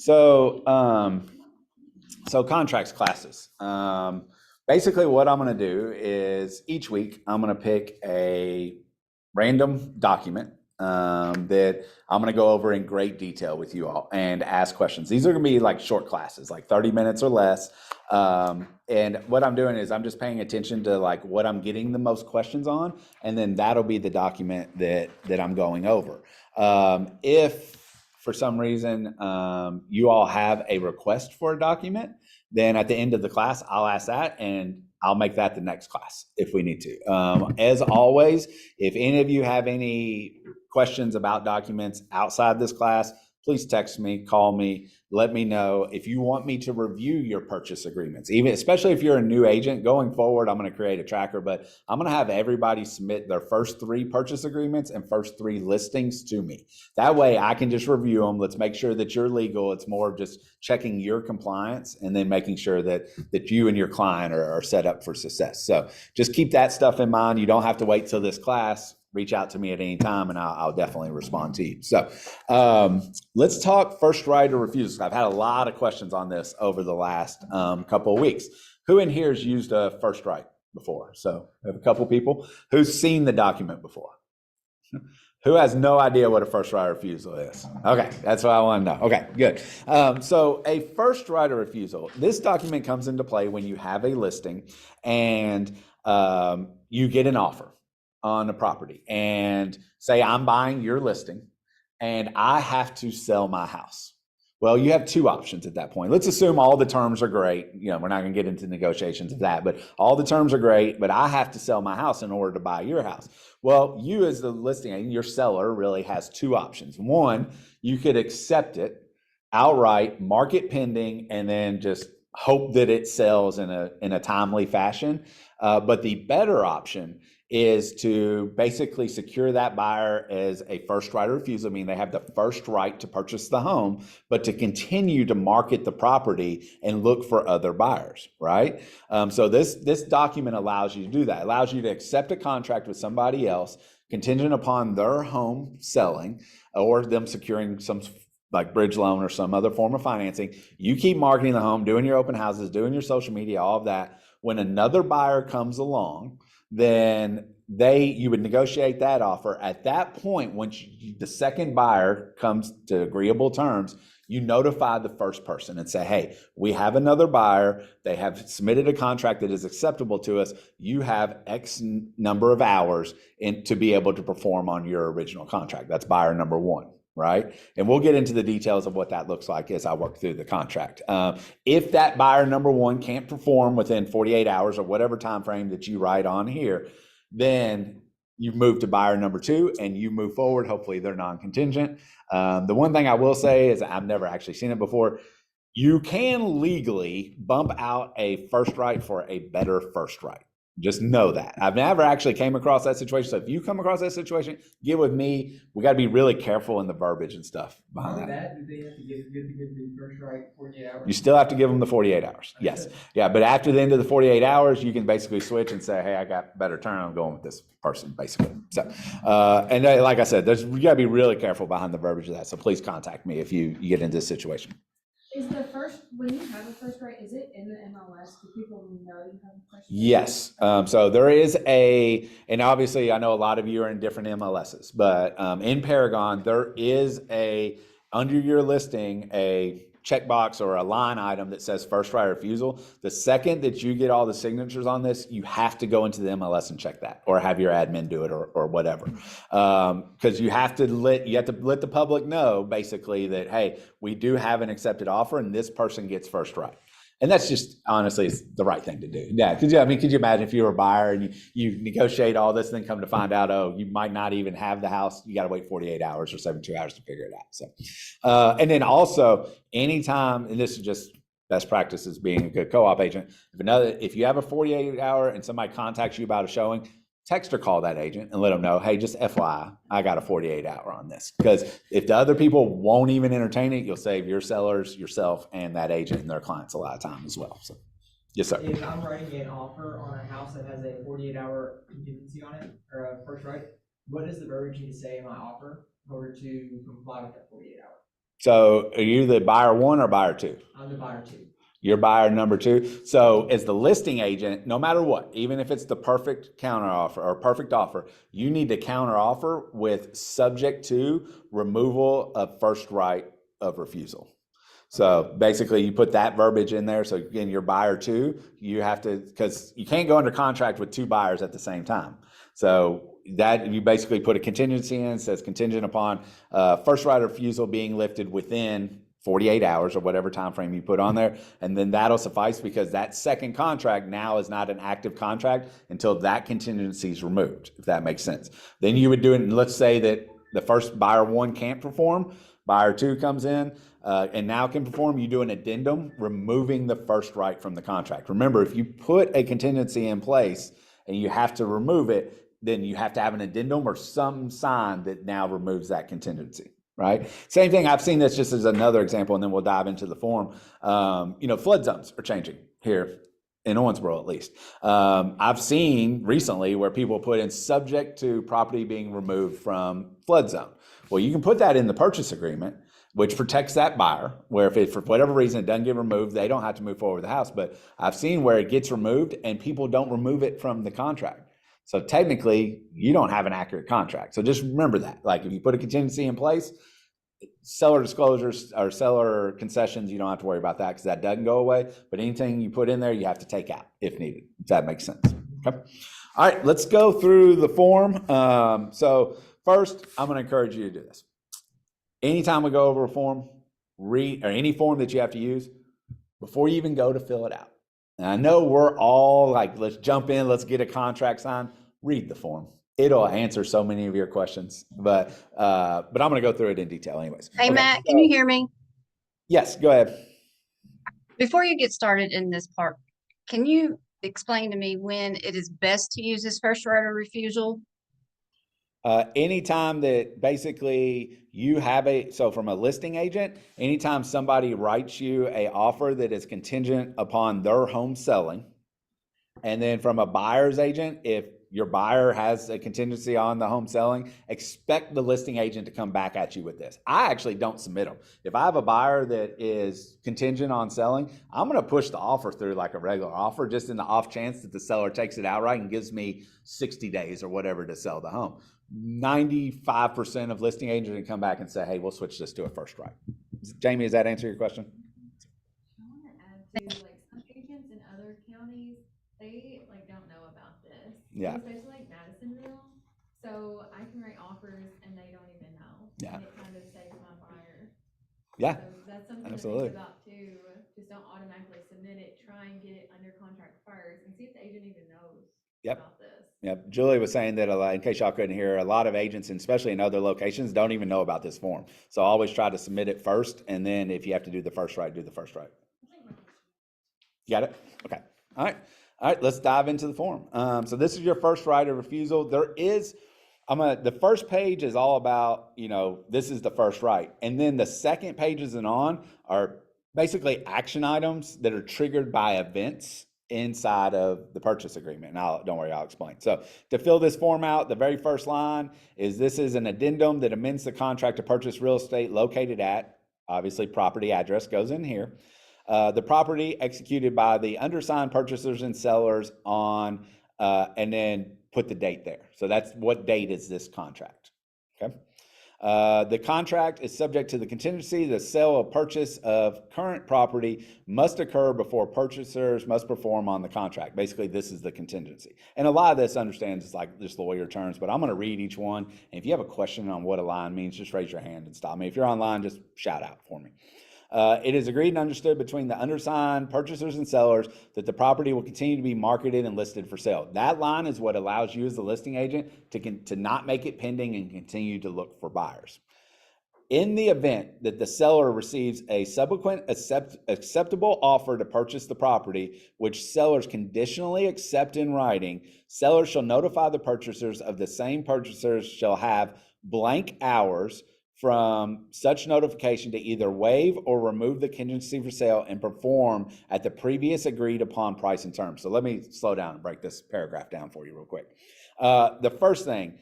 So, so contracts classes. Basically, what I'm going to do is each week I'm going to pick a random document that I'm going to go over in great detail with you all and ask questions. These are going to be like short classes, like 30 minutes or less. And what I'm doing is I'm just paying attention to like what I'm getting the most questions on, and then that'll be the document that I'm going over. If for some reason you all have a request for a document, then at the end of the class, I'll ask that and I'll make that the next class if we need to. As always, if any of you have any questions about documents outside this class, please text me, call me, let me know. If you want me to review your purchase agreements, even especially if you're a new agent going forward, I'm going to create a tracker, but I'm going to have everybody submit their first 3 purchase agreements and first 3 listings to me. That way I can just review them. Let's make sure that you're legal. It's more of just checking your compliance and then making sure that you and your client are set up for success. So just keep that stuff in mind. You don't have to wait till this class. Reach out to me at any time and I'll definitely respond to you. So let's talk first right or refusal. I've had a lot of questions on this over the last couple of weeks. Who in here has used a first right before? So we have a couple people. Who's seen the document before? Who has no idea what a first right or refusal is? Okay, that's what I want to know. Okay, good. So a first right or refusal, this document comes into play when you have a listing and you get an offer on a property, and say I'm buying your listing and I have to sell my house. Well, you have 2 options at that point. Let's assume all the terms are great. You know, we're not going to get into negotiations of that, but all the terms are great, but I have to sell my house in order to buy your house. Well, you as the listing agent, your seller really has 2 options. One, you could accept it outright, market pending, and then just hope that it sells in a timely fashion. But the better option is to basically secure that buyer as a first right of refusal. I mean, they have the first right to purchase the home, but to continue to market the property and look for other buyers, right? So this document allows you to do that. It allows you to accept a contract with somebody else contingent upon their home selling or them securing some like bridge loan or some other form of financing. You keep marketing the home, doing your open houses, doing your social media, all of that. When another buyer comes along, then you would negotiate that offer. At that point, once the second buyer comes to agreeable terms, you notify the first person and say, hey, we have another buyer. They have submitted a contract that is acceptable to us. You have X number of hours to be able to perform on your original contract. That's buyer number 1. Right? And we'll get into the details of what that looks like as I work through the contract. If that buyer number 1 can't perform within 48 hours or whatever time frame that you write on here, then you move to buyer number 2 and you move forward. Hopefully they're non-contingent. The one thing I will say is I've never actually seen it before. You can legally bump out a first right for a better first right. Just know that. I've never actually came across that situation. So if you come across that situation, get with me. We got to be really careful in the verbiage and stuff behind that. Do they have to give the first right 48 hours? You still have to give them the 48 hours. Yes. Yeah. But after the end of the 48 hours, you can basically switch and say, hey, I got better turn. I'm going with this person, basically. So, and like I said, you got to be really careful behind the verbiage of that. So please contact me if you get into this situation. Is the first, when you have a first right, is it in the MLS? Do people know you have a first right? Yes. So there is and obviously I know a lot of you are in different MLSs, but in Paragon, there is under your listing, a checkbox or a line item that says first right of refusal. The second that you get all the signatures on this, you have to go into the MLS and check that, or have your admin do it, or whatever. Because you have to let the public know basically that, hey, we do have an accepted offer and this person gets first right. And that's just honestly is the right thing to do. Yeah, could you imagine if you were a buyer and you negotiate all this, and then come to find out, oh, you might not even have the house. You got to wait 48 hours or 72 hours to figure it out. So, and then also anytime, and this is just best practices being a good co-op agent. If you have a 48-hour and somebody contacts you about a showing, text or call that agent and let them know, hey, just FYI, I got a 48-hour on this. Because if the other people won't even entertain it, you'll save your sellers, yourself, and that agent and their clients a lot of time as well. So, yes, sir. If I'm writing an offer on a house that has a 48-hour contingency on it, or a first right, what does the verbiage need to say in my offer in order to comply with that 48 hours? So are you the buyer one or buyer two? I'm the buyer two. You're buyer number two. So as the listing agent, no matter what, even if it's the perfect counter offer or perfect offer, you need to counter offer with subject to removal of first right of refusal. So basically you put that verbiage in there. So again, you're buyer two, you have to, because you can't go under contract with two buyers at the same time. So that you basically put a contingency in, says contingent upon first right of refusal being lifted within 48 hours or whatever time frame you put on there. And then that'll suffice, because that second contract now is not an active contract until that contingency is removed, if that makes sense. Then you would do it, and let's say that the first buyer one can't perform, buyer two comes in and now can perform, you do an addendum removing the first right from the contract. Remember, if you put a contingency in place and you have to remove it, then you have to have an addendum or some sign that now removes that contingency. Right. Same thing. I've seen this just as another example, and then we'll dive into the form. Flood zones are changing here in Owensboro, at least. I've seen recently where people put in subject to property being removed from flood zone. Well, you can put that in the purchase agreement, which protects that buyer, where if it, for whatever reason, it doesn't get removed, they don't have to move forward with the house. But I've seen where it gets removed and people don't remove it from the contract. So technically, you don't have an accurate contract. So just remember that. Like if you put a contingency in place, seller disclosures or seller concessions, you don't have to worry about that because that doesn't go away. But anything you put in there, you have to take out if needed, if that makes sense. Okay. All right, let's go through the form. So first, I'm going to encourage you to do this. Anytime we go over a form, read, or any form that you have to use, before you even go to fill it out. And I know we're all like, let's jump in, let's get a contract signed. Read the form. It'll answer so many of your questions, but I'm going to go through it in detail anyways. Hey, Okay, Matt, can you hear me? Yes, go ahead. Before you get started in this part, can you explain to me when it is best to use this first right of refusal? Anytime that basically you have so from a listing agent, anytime somebody writes you a offer that is contingent upon their home selling, and then from a buyer's agent, if your buyer has a contingency on the home selling, expect the listing agent to come back at you with this. I actually don't submit them. If I have a buyer that is contingent on selling, I'm going to push the offer through like a regular offer, just in the off chance that the seller takes it outright and gives me 60 days or whatever to sell the home. 95% of listing agents can come back and say, hey, we'll switch this to a first right. Jamie, does that answer your question? I want to add to, like, some agents in other counties, they like don't know about this. Yeah. Especially like Madisonville. So I can write offers and they don't even know. Yeah. And it kind of saves my buyer. Yeah. So that's something Absolutely. to think about too. Just don't automatically submit it. Try and get it under contract first and see if the agent even knows Yep. about this. Yep. Julie was saying that, in case y'all couldn't hear, a lot of agents, and especially in other locations, don't even know about this form. So always try to submit it first, and then if you have to do the first right, do the first right. You got it? Okay. All right. All right. Let's dive into the form. So this is your first right of refusal. There is, the first page is all about, this is the first right. And then the second pages and on are basically action items that are triggered by events inside of the purchase agreement. And don't worry, I'll explain. So to fill this form out, the very first line is, this is an addendum that amends the contract to purchase real estate located at, obviously property address goes in here, the property executed by the undersigned purchasers and sellers on, and then put the date there. So that's what date is this contract. Okay. The contract is subject to the contingency. The sale or purchase of current property must occur before purchasers must perform on the contract. Basically, this is the contingency. And a lot of this understands it's like just lawyer terms, but I'm going to read each one. And if you have a question on what a line means, just raise your hand and stop me. If you're online, just shout out for me. It is agreed and understood between the undersigned purchasers and sellers that the property will continue to be marketed and listed for sale. That line is what allows you as the listing agent to not make it pending and continue to look for buyers. In the event that the seller receives a subsequent acceptable offer to purchase the property, which sellers conditionally accept in writing, sellers shall notify the purchasers of the same. Purchasers shall have blank hours from such notification to either waive or remove the contingency for sale and perform at the previous agreed upon price and terms. So let me slow down and break this paragraph down for you real quick. The first thing,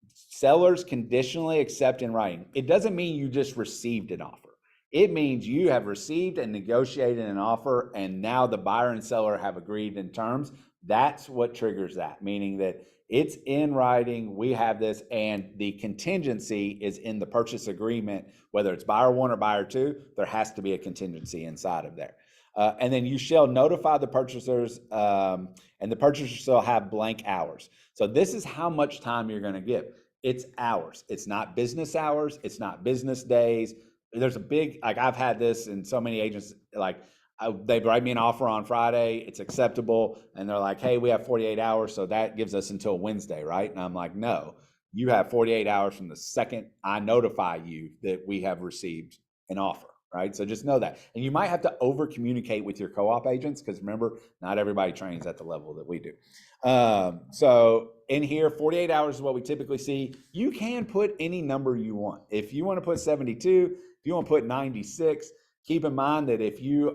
sellers conditionally accept in writing. It doesn't mean you just received an offer. It means you have received and negotiated an offer, and now the buyer and seller have agreed in terms. That's what triggers that, meaning that it's in writing, we have this, and the contingency is in the purchase agreement, whether it's buyer one or buyer two, there has to be a contingency inside of there. And then you shall notify the purchasers, and the purchaser shall have blank hours. So this is how much time you're going to give. It's hours. It's not business hours. It's not business days. There's a big, like I've had this in so many agents, like they write me an offer on Friday, it's acceptable, and they're like, hey, we have 48 hours, so that gives us until Wednesday, right? And I'm like, no, you have 48 hours from the second I notify you that we have received an offer, right? So just know that. And you might have to over communicate with your co-op agents, because remember, not everybody trains at the level that we do. So in here, 48 hours is what we typically see. You can put any number you want. If you want to put 72, if you want to put 96, keep in mind that if you,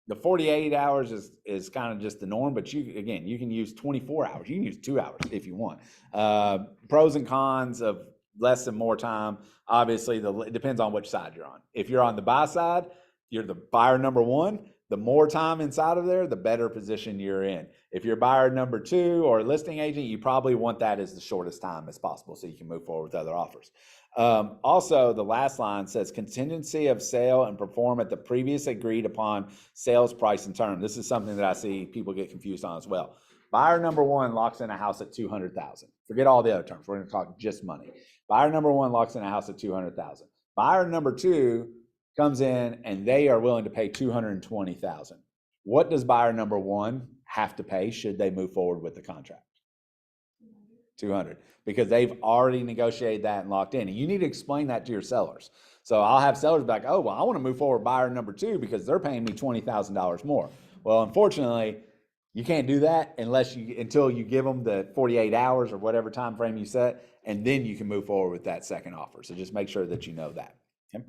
the 48 hours is kind of just the norm, but you can use 24 hours. You can use 2 hours if you want. Pros and cons of less and more time. Obviously, it depends on which side you're on. If you're on the buy side, you're the buyer number one. The more time inside of there, the better position you're in. If you're buyer number two or listing agent, you probably want that as the shortest time as possible so you can move forward with other offers. Also, the last line says contingency of sale and perform at the previous agreed upon sales price and term. This is something that I see people get confused on as well. Buyer number one locks in a house at $200,000. Forget all the other terms. We're going to talk just money. Buyer number one locks in a house at $200,000. Buyer number two comes in and they are willing to pay $220,000. What does buyer number one have to pay should they move forward with the contract? $200, because they've already negotiated that and locked in. And you need to explain that to your sellers. So I'll have sellers be like, oh, well, I want to move forward buyer number two because they're paying me $20,000 more. Well, unfortunately, you can't do that until you give them the 48 hours or whatever time frame you set, and then you can move forward with that second offer. So just make sure that you know that. Okay.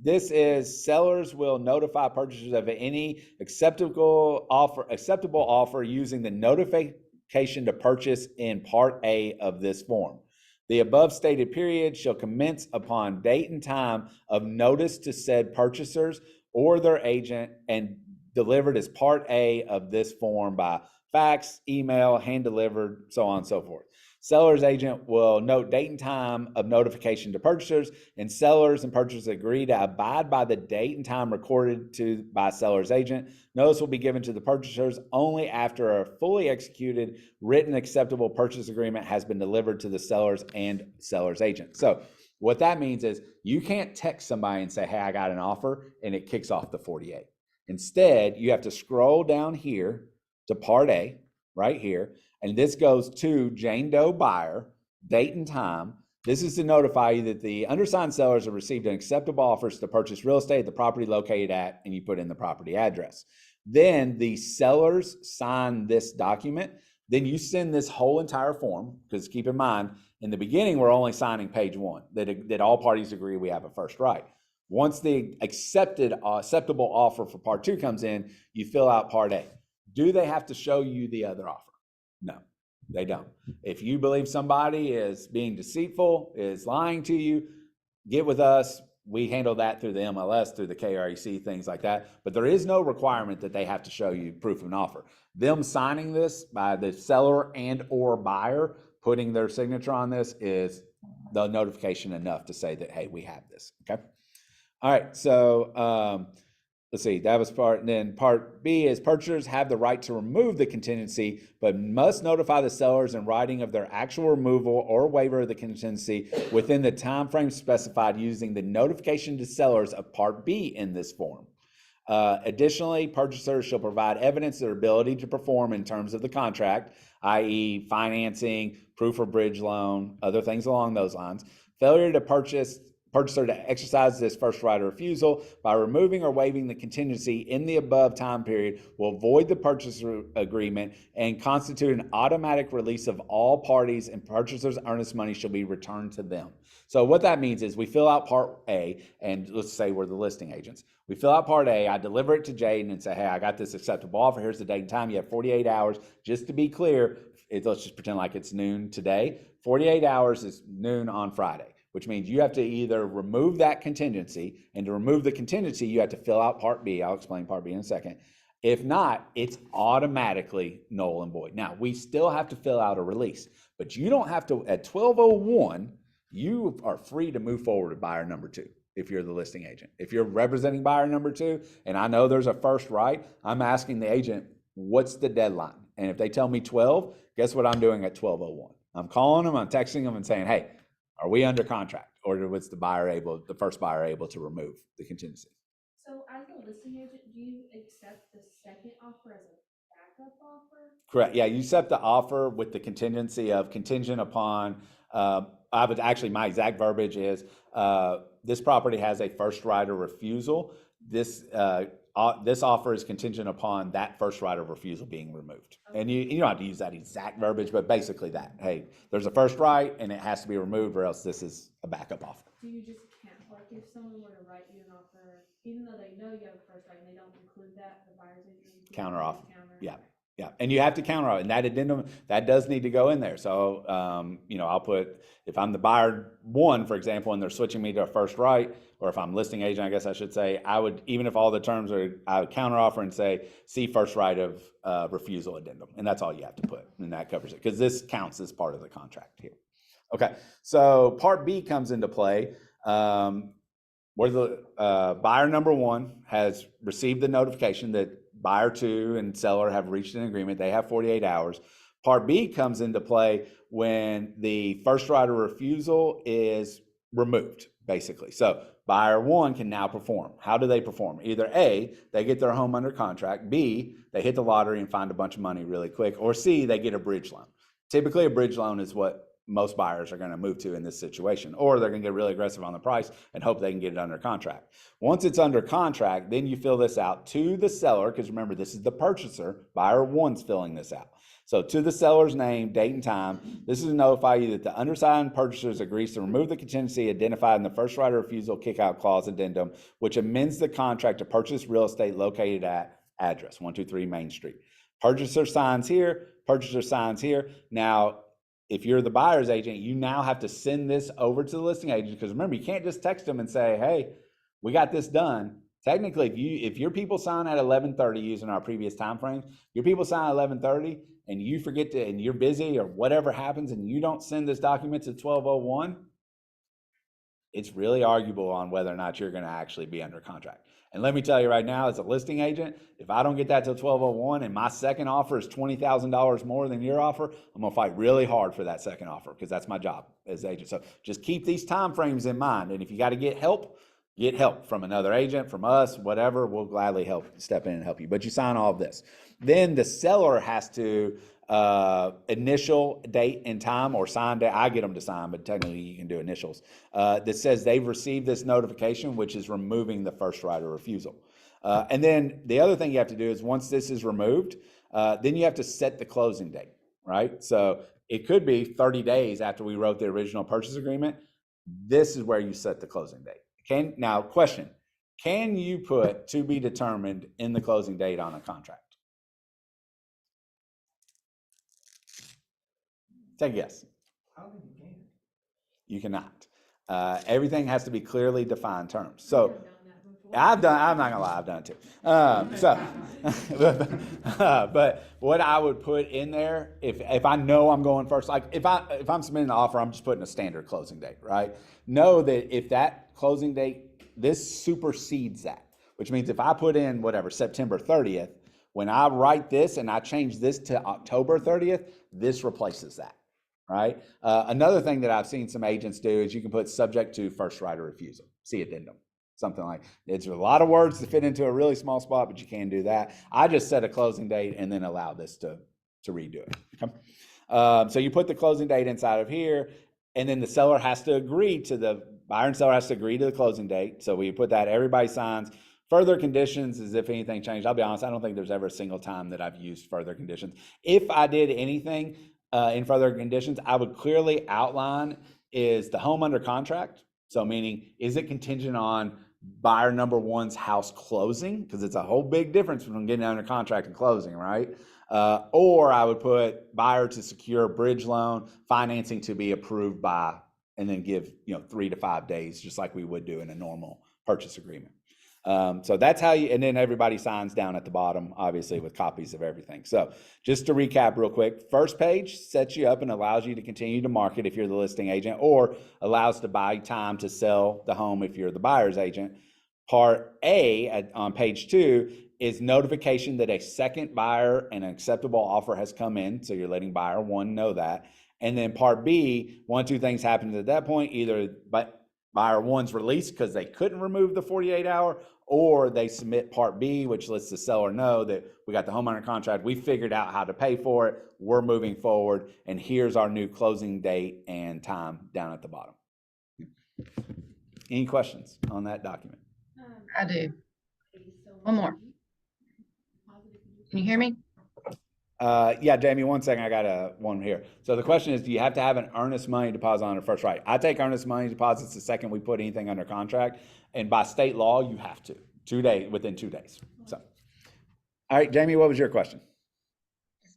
This is sellers will notify purchasers of any acceptable offer using the notification to purchase in Part A of this form. The above stated period shall commence upon date and time of notice to said purchasers or their agent and delivered as Part A of this form by fax, email, hand delivered, so on and so forth. Seller's agent will note date and time of notification to purchasers, and sellers and purchasers agree to abide by the date and time recorded by seller's agent. Notice will be given to the purchasers only after a fully executed written acceptable purchase agreement has been delivered to the sellers and seller's agent. So what that means is you can't text somebody and say, hey, I got an offer, and it kicks off the 48. Instead, you have to scroll down here to Part A, right here, and this goes to Jane Doe buyer, date and time. This is to notify you that the undersigned sellers have received an acceptable offers to purchase real estate at the property located at, and you put in the property address. Then the sellers sign this document. Then you send this whole entire form, because keep in mind, in the beginning, we're only signing page one, that all parties agree we have a first right. Once the acceptable offer for Part 2 comes in, you fill out Part A. Do they have to show you the other offer? No, they don't. If you believe somebody is being deceitful, is lying to you, get with us. We handle that through the MLS, through the KREC, things like that. But there is no requirement that they have to show you proof of an offer. Them signing this by the seller and or buyer, putting their signature on this, is the notification enough to say that, hey, we have this, okay? All right, so let's see, that was part, and then Part B is purchasers have the right to remove the contingency, but must notify the sellers in writing of their actual removal or waiver of the contingency within the time frame specified using the notification to sellers of Part B in this form. Additionally, purchasers shall provide evidence of their ability to perform in terms of the contract, i.e. financing, proof of bridge loan, other things along those lines. Failure to purchaser to exercise this first right of refusal by removing or waiving the contingency in the above time period will void the purchase agreement and constitute an automatic release of all parties, and purchaser's earnest money shall be returned to them. So what that means is we fill out Part A, and let's say we're the listing agents. We fill out Part A, I deliver it to Jaden and say, hey, I got this acceptable offer. Here's the date and time. You have 48 hours. Just to be clear, let's just pretend like it's noon today. 48 hours is noon on Friday. which means you have to either remove that contingency, and to remove the contingency, you have to fill out Part B. I'll explain Part B in a second. If not, it's automatically null and void. Now, we still have to fill out a release, but you don't have to, at 1201, you are free to move forward with buyer number 2 if you're the listing agent. If you're representing buyer number 2, and I know there's a first right, I'm asking the agent, what's the deadline? And if they tell me 12, guess what I'm doing at 1201? I'm calling them, I'm texting them and saying, hey, are we under contract? Or was the first buyer able to remove the contingency? So as a listing agent, do you accept the second offer as a backup offer? Correct. Yeah, you accept the offer with the contingency of contingent upon, my exact verbiage is, this property has a first right of refusal. This offer is contingent upon that first right of refusal being removed. Okay. And you don't have to use that exact verbiage, but basically that, hey, there's a first right and it has to be removed or else this is a backup offer. So you just can't, like if someone were to write you an offer, even though they know you have a first right and they don't include that, the buyer's agent. Counter offer. Counter. Yeah. Yeah, and you have to counter offer, and that addendum, that does need to go in there. So, I'll put, if I'm the buyer 1, for example, and they're switching me to a first right, or if I'm listing agent, I guess I should say, I would, even if all the terms are, I would counter offer and say, see first right of refusal addendum, and that's all you have to put, and that covers it, because this counts as part of the contract here. Okay, so Part B comes into play, where the buyer number 1 has received the notification that buyer 2 and seller have reached an agreement. They have 48 hours. Part B comes into play when the first right of refusal is removed, basically. So buyer 1 can now perform. How do they perform? Either A, they get their home under contract. B, they hit the lottery and find a bunch of money really quick. Or C, they get a bridge loan. Typically, a bridge loan is what most buyers are going to move to in this situation, or they're going to get really aggressive on the price and hope they can get it under contract. Once it's under contract, then you fill this out to the seller, because remember, this is the purchaser. Buyer 1's filling this out. So to the seller's name, date, and time, this is to notify you that the undersigned purchaser agrees to remove the contingency identified in the first right of refusal kickout clause addendum, which amends the contract to purchase real estate located at address 123 Main Street. Purchaser signs here, purchaser signs here. Now, if you're the buyer's agent, you now have to send this over to the listing agent, because remember, you can't just text them and say, hey, we got this done. Technically, if your people sign at 11:30 using our previous time frames, your people sign at 11:30 and you forget to, and you're busy or whatever happens and you don't send this document to 1201, it's really arguable on whether or not you're going to actually be under contract. And let me tell you right now, as a listing agent, if I don't get that till 1201 and my second offer is $20,000 more than your offer, I'm going to fight really hard for that second offer, because that's my job as agent. So just keep these time frames in mind. And if you got to get help from another agent, from us, whatever, we'll gladly step in and help you. But you sign all of this. Then the seller has to initial date and time, or sign date. I get them to sign, but technically you can do initials, that says they've received this notification, which is removing the first right of refusal. And then the other thing you have to do is, once this is removed, then you have to set the closing date, right? So it could be 30 days after we wrote the original purchase agreement. This is where you set the closing date. Now, question, can you put to be determined in the closing date on a contract? Take a guess. I don't think you can. You cannot. Everything has to be clearly defined terms. I've So done that before. I'm not gonna lie, I've done it too. But what I would put in there, if I know I'm going first, like if I'm submitting an offer, I'm just putting a standard closing date, right? Know that if that closing date, this supersedes that, which means if I put in whatever, September 30th, when I write this and I change this to October 30th, this replaces that. Right. Another thing that I've seen some agents do is you can put subject to first right of refusal, see addendum, something like it's a lot of words to fit into a really small spot, but you can do that. I just set a closing date and then allow this to redo it. Okay? So you put the closing date inside of here, and then the seller has to agree to buyer and seller has to agree to the closing date. So we put that, everybody signs. Further conditions is if anything changed. I'll be honest, I don't think there's ever a single time that I've used further conditions. If I did anything in further conditions, I would clearly outline, is the home under contract? So meaning, is it contingent on buyer number 1's house closing? Because it's a whole big difference between getting under contract and closing, right? Or I would put buyer to secure bridge loan, financing to be approved by and then give, 3 to 5 days, just like we would do in a normal purchase agreement. So that's how you, and then everybody signs down at the bottom, obviously with copies of everything. So just to recap real quick, first page sets you up and allows you to continue to market if you're the listing agent, or allows to buy time to sell the home if you're the buyer's agent. Part A on page 2 is notification that a second buyer and an acceptable offer has come in. So you're letting buyer 1 know that. And then part B, 1, 2 things happen at that point. Either buyer 1's released because they couldn't remove the 48-hour, or they submit part B, which lets the seller know that we got the home under contract. We figured out how to pay for it. We're moving forward. And here's our new closing date and time down at the bottom. Any questions on that document? I do. One more. Can you hear me? Yeah, Jamie, 1 second. I got one here. So the question is, do you have to have an earnest money deposit on the first right? I take earnest money deposits the second we put anything under contract. And by state law, you have to. 2 days, within 2 days. So, all right, Jamie, what was your question?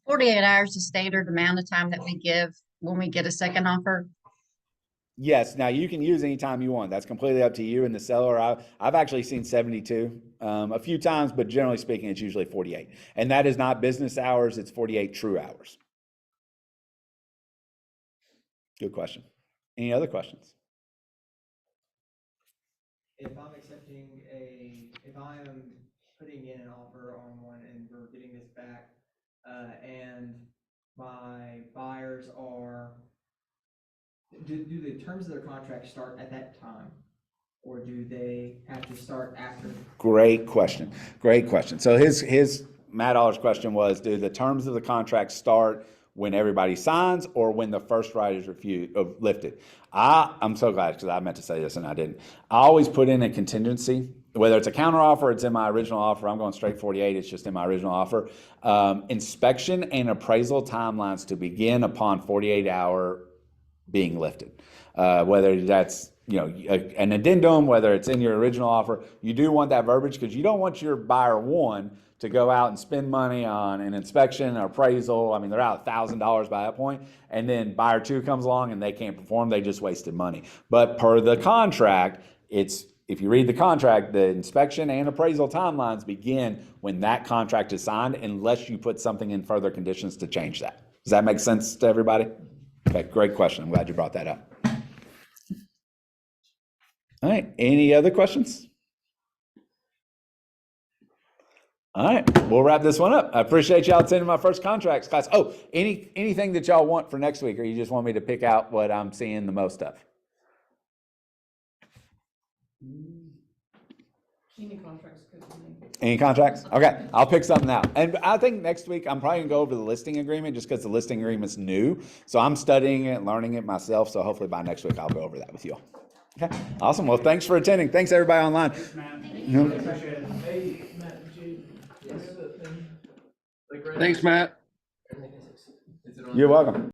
48 hours the standard amount of time that we give when we get a second offer? Yes. Now you can use any time you want. That's completely up to you and the seller. I've actually seen 72 a few times, but generally speaking, it's usually 48. And that is not business hours. It's 48 true hours. Good question. Any other questions? If I'm if I am putting in an offer on one and we're getting this back, and my buyers are, do the terms of their contract start at that time? Or do they have to start after? Great question. Great question. So his Matt Aller's question was, do the terms of the contract start when everybody signs or when the first right is lifted? I'm so glad, because I meant to say this and I didn't. I always put in a contingency, whether it's a counter offer, it's in my original offer. I'm going straight 48. It's just in my original offer. Inspection and appraisal timelines to begin upon 48-hour being lifted. Whether that's an addendum, whether it's in your original offer, you do want that verbiage, because you don't want your buyer 1 to go out and spend money on an inspection or appraisal. I mean, they're out $1,000 by that point, and then buyer 2 comes along and they can't perform. They just wasted money. But per the contract, if you read the contract, the inspection and appraisal timelines begin when that contract is signed, unless you put something in further conditions to change that. Does that make sense to everybody? Okay, great question. I'm glad you brought that up. All right, any other questions? All right, we'll wrap this one up. I appreciate y'all attending my first contracts class. Oh, anything that y'all want for next week, or you just want me to pick out what I'm seeing the most of? Any contracts could be. Any contracts? Okay, I'll pick something out. And I think next week I'm probably gonna go over the listing agreement, just because the listing agreement's new. So I'm studying it, learning it myself. So hopefully by next week I'll go over that with you all. Okay, awesome. Well, thanks for attending. Thanks everybody online. Thanks, Matt. No. Appreciate it. Hey, Matt, did you? Yes. Thanks, Matt. You're welcome.